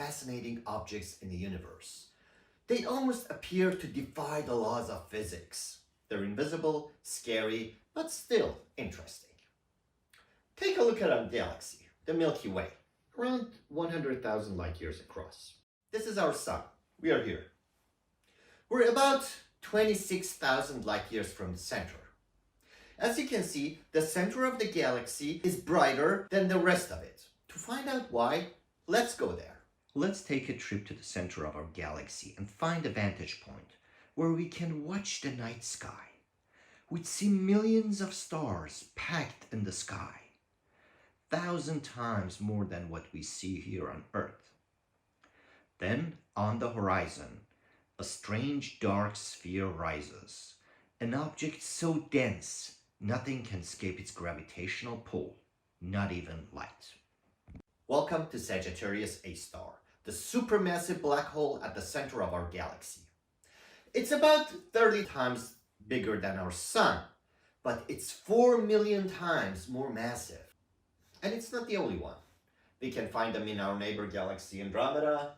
fascinating objects in the universe. They almost appear to defy the laws of physics. They're invisible, scary, but still interesting. Take a look at our galaxy, the Milky Way, around 100,000 light years across. This is our sun. We are here. We're about 26,000 light years from the center. As you can see, the center of the galaxy is brighter than the rest of it. To find out why, let's go there. Let's take a trip to the center of our galaxy and find a vantage point where we can watch the night sky. We'd see millions of stars packed in the sky, 1,000 times more than what we see here on Earth. Then, on the horizon, a strange dark sphere rises, an object so dense nothing can escape its gravitational pull, not even light. Welcome to Sagittarius A star, the supermassive black hole at the center of our galaxy. It's about 30 times bigger than our sun, but it's 4 million times more massive. And it's not the only one. We can find them in our neighbor galaxy Andromeda,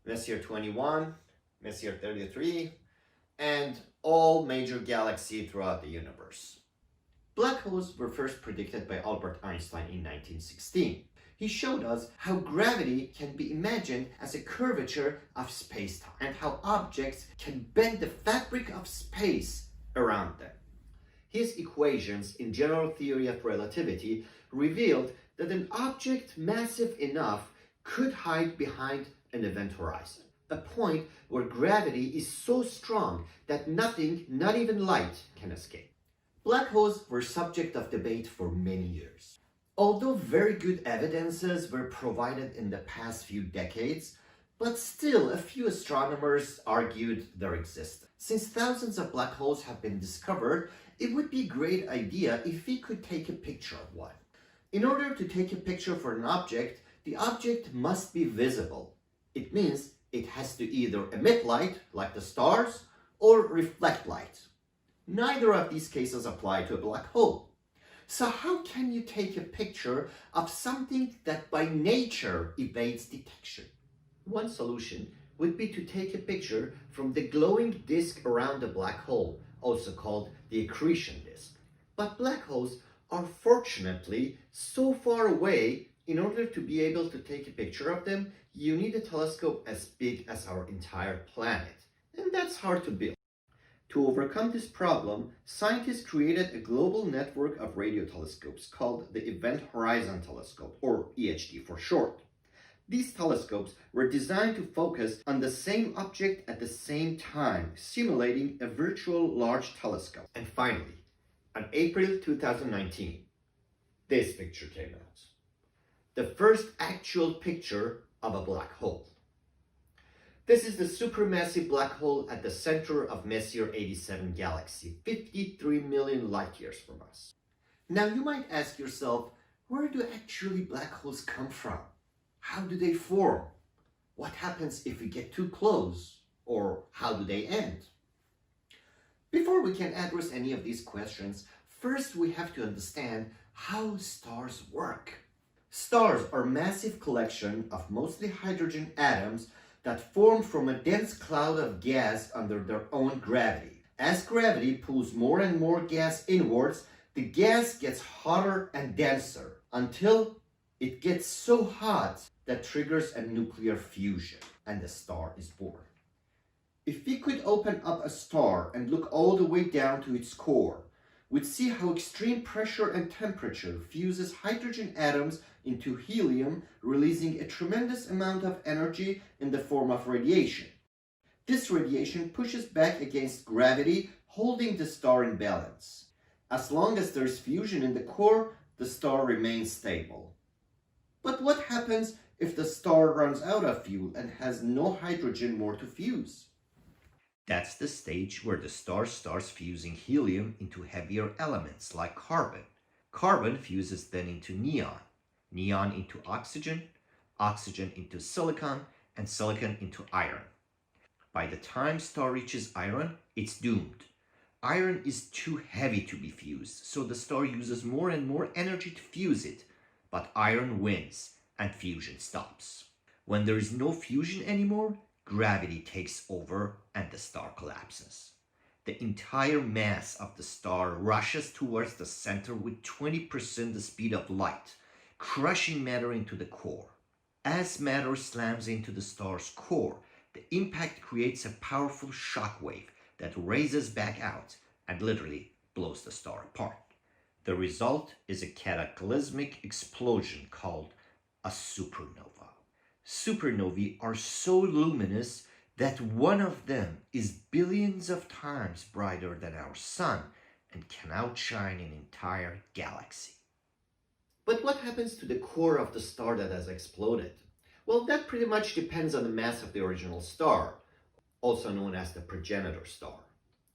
Messier 21, Messier 33, and all major galaxies throughout the universe. Black holes were first predicted by Albert Einstein in 1916. He showed us how gravity can be imagined as a curvature of space-time and how objects can bend the fabric of space around them. His equations in general theory of relativity revealed that an object massive enough could hide behind an event horizon, a point where gravity is so strong that nothing, not even light, can escape. Black holes were subject of debate for many years. Although very good evidences were provided in the past few decades, but still a few astronomers argued their existence. Since thousands of black holes have been discovered, it would be a great idea if we could take a picture of one. In order to take a picture for an object, the object must be visible. It means it has to either emit light, like the stars, or reflect light. Neither of these cases apply to a black hole. So how can you take a picture of something that by nature evades detection? One solution would be to take a picture from the glowing disk around the black hole, also called the accretion disk. But black holes are fortunately so far away. In order to be able to take a picture of them, you need a telescope as big as our entire planet, and that's hard to build. To overcome this problem, scientists created a global network of radio telescopes called the Event Horizon Telescope, or EHT for short. These telescopes were designed to focus on the same object at the same time, simulating a virtual large telescope. And finally, on April 2019, this picture came out. The first actual picture of a black hole. This is the supermassive black hole at the center of Messier 87 galaxy, 53 million light years from us. Now you might ask yourself, where do actually black holes come from? How do they form? What happens if we get too close? Or how do they end? Before we can address any of these questions, first we have to understand how stars work. Stars are a massive collection of mostly hydrogen atoms that form from a dense cloud of gas under their own gravity. As gravity pulls more and more gas inwards, the gas gets hotter and denser until it gets so hot that triggers a nuclear fusion and the star is born. If we could open up a star and look all the way down to its core, we'd see how extreme pressure and temperature fuses hydrogen atoms into helium, releasing a tremendous amount of energy in the form of radiation. This radiation pushes back against gravity, holding the star in balance. As long as there's fusion in the core, the star remains stable. But what happens if the star runs out of fuel and has no hydrogen more to fuse? That's the stage where the star starts fusing helium into heavier elements like carbon. Carbon fuses then into neon, neon into oxygen, oxygen into silicon, and silicon into iron. By the time star reaches iron, it's doomed. Iron is too heavy to be fused, so the star uses more and more energy to fuse it, but iron wins and fusion stops. When there is no fusion anymore, gravity takes over and the star collapses. The entire mass of the star rushes towards the center with 20% the speed of light, crushing matter into the core. As matter slams into the star's core, the impact creates a powerful shock wave that raises back out and literally blows the star apart. The result is a cataclysmic explosion called a supernova. Supernovae are so luminous that one of them is billions of times brighter than our sun and can outshine an entire galaxy. But what happens to the core of the star that has exploded? Well, that pretty much depends on the mass of the original star, also known as the progenitor star.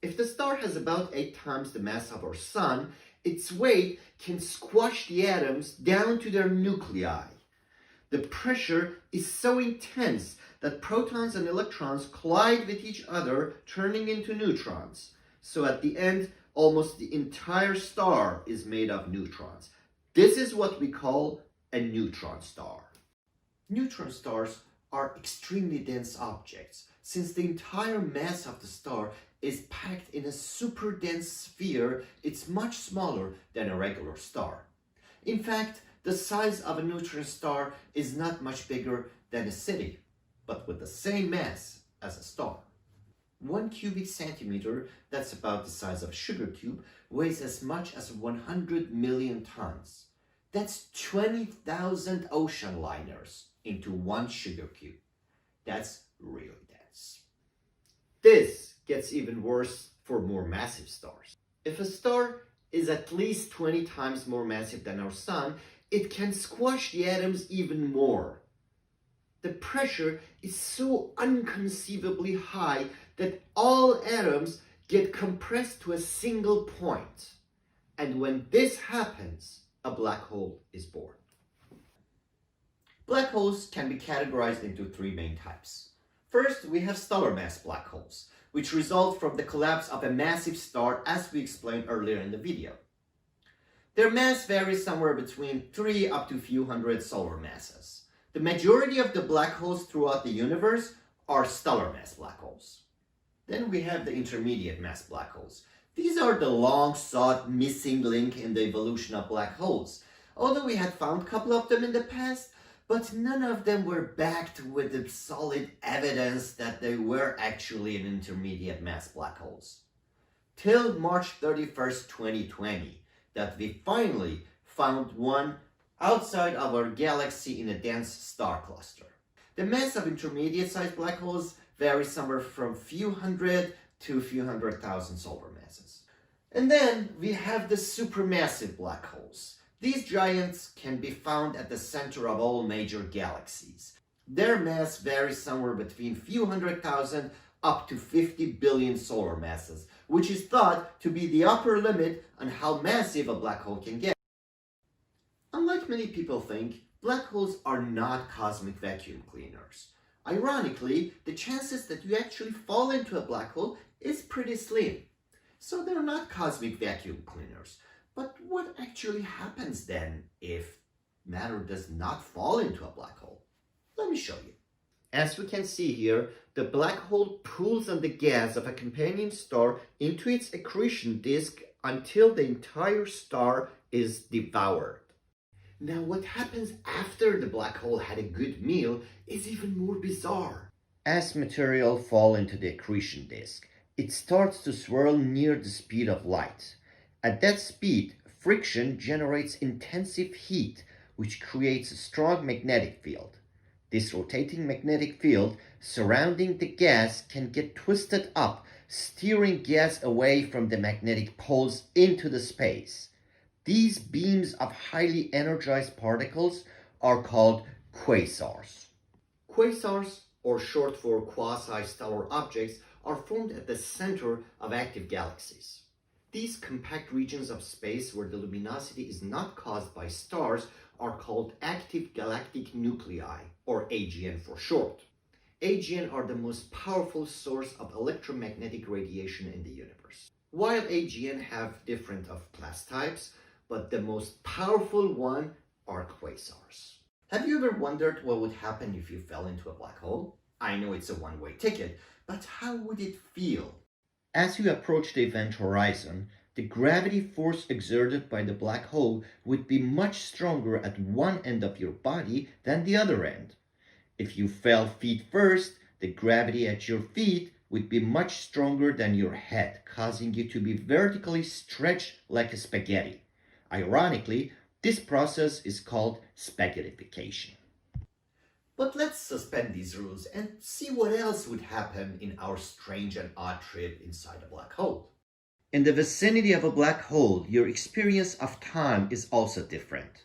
If the star has about 8 times the mass of our sun, its weight can squash the atoms down to their nuclei. The pressure is so intense that protons and electrons collide with each other, turning into neutrons. So at the end, almost the entire star is made of neutrons. This is what we call a neutron star. Neutron stars are extremely dense objects, since the entire mass of the star is packed in a super dense sphere. It's much smaller than a regular star. In fact, the size of a neutron star is not much bigger than a city, but with the same mass as a star. 1 cubic centimeter, that's about the size of a sugar cube, weighs as much as 100 million tons. That's 20,000 ocean liners into 1 sugar cube. That's really dense. This gets even worse for more massive stars. If a star is at least 20 times more massive than our sun, it can squash the atoms even more. The pressure is so inconceivably high that all atoms get compressed to a single point. And when this happens, a black hole is born. Black holes can be categorized into 3 main types. First, we have stellar mass black holes, which result from the collapse of a massive star, as we explained earlier in the video. Their mass varies somewhere between 3 up to a few hundred solar masses. The majority of the black holes throughout the universe are stellar mass black holes. Then we have the intermediate mass black holes. These are the long-sought missing link in the evolution of black holes. Although we had found a couple of them in the past, but none of them were backed with the solid evidence that they were actually an intermediate mass black holes. Till March 31st, 2020, that we finally found one outside of our galaxy in a dense star cluster. The mass of intermediate-sized black holes varies somewhere from few hundred to a few 100,000 solar masses. And then we have the supermassive black holes. These giants can be found at the center of all major galaxies. Their mass varies somewhere between few 100,000 up to 50 billion solar masses, which is thought to be the upper limit on how massive a black hole can get. Unlike many people think, black holes are not cosmic vacuum cleaners. Ironically, the chances that you actually fall into a black hole is pretty slim. So they're not cosmic vacuum cleaners. But what actually happens then if matter does not fall into a black hole? Let me show you. As we can see here, the black hole pulls on the gas of a companion star into its accretion disk until the entire star is devoured. Now, what happens after the black hole had a good meal is even more bizarre. As material falls into the accretion disk, it starts to swirl near the speed of light. At that speed, friction generates intensive heat, which creates a strong magnetic field. This rotating magnetic field surrounding the gas can get twisted up, steering gas away from the magnetic poles into the space. These beams of highly energized particles are called quasars. Quasars, or short for quasi-stellar objects, are formed at the center of active galaxies. These compact regions of space where the luminosity is not caused by stars are called active galactic nuclei, or AGN for short. AGN are the most powerful source of electromagnetic radiation in the universe. While AGN have different of class types, but the most powerful one are quasars. Have you ever wondered what would happen if you fell into a black hole? I know it's a one-way ticket, but how would it feel? As you approach the event horizon, the gravity force exerted by the black hole would be much stronger at one end of your body than the other end. If you fell feet first, the gravity at your feet would be much stronger than your head, causing you to be vertically stretched like a spaghetti. Ironically, this process is called spaghettification. But let's suspend these rules and see what else would happen in our strange and odd trip inside a black hole. In the vicinity of a black hole, your experience of time is also different.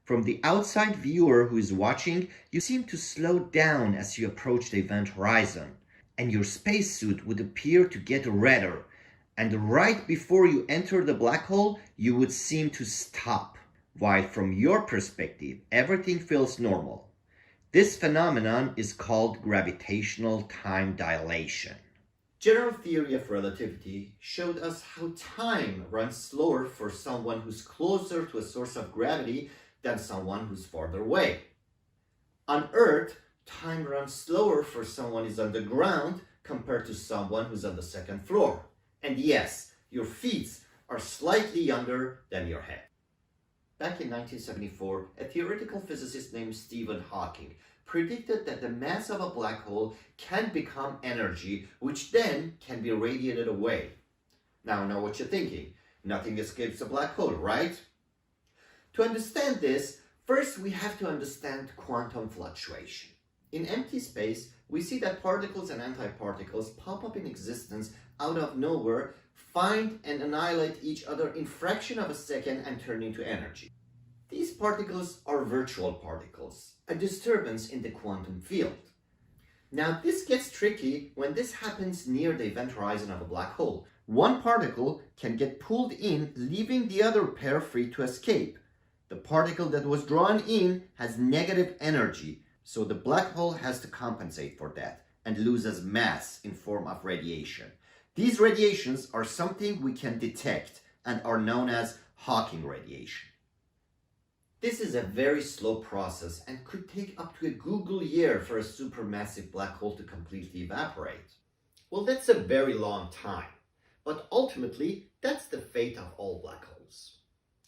From the outside viewer who is watching, you seem to slow down as you approach the event horizon, and your spacesuit would appear to get redder, and right before you enter the black hole, you would seem to stop, while from your perspective, everything feels normal. This phenomenon is called gravitational time dilation. General theory of relativity showed us how time runs slower for someone who's closer to a source of gravity than someone who's farther away. On Earth, time runs slower for someone who's on the ground compared to someone who's on the second floor. And yes, your feet are slightly younger than your head. Back in 1974, a theoretical physicist named Stephen Hawking predicted that the mass of a black hole can become energy, which then can be radiated away. Now I know what you're thinking. Nothing escapes a black hole, right? To understand this, first we have to understand quantum fluctuation. In empty space, we see that particles and antiparticles pop up in existence out of nowhere, find and annihilate each other in fraction of a second and turn into energy. These particles are virtual particles, a disturbance in the quantum field. Now this gets tricky when this happens near the event horizon of a black hole. One particle can get pulled in, leaving the other pair free to escape. The particle that was drawn in has negative energy, so the black hole has to compensate for that and loses mass in form of radiation. These radiations are something we can detect and are known as Hawking radiation. This is a very slow process and could take up to a Google year for a supermassive black hole to completely evaporate. Well, that's a very long time, but ultimately, that's the fate of all black holes.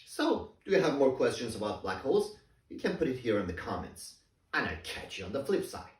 So, do you have more questions about black holes? You can put it here in the comments, and I'll catch you on the flip side.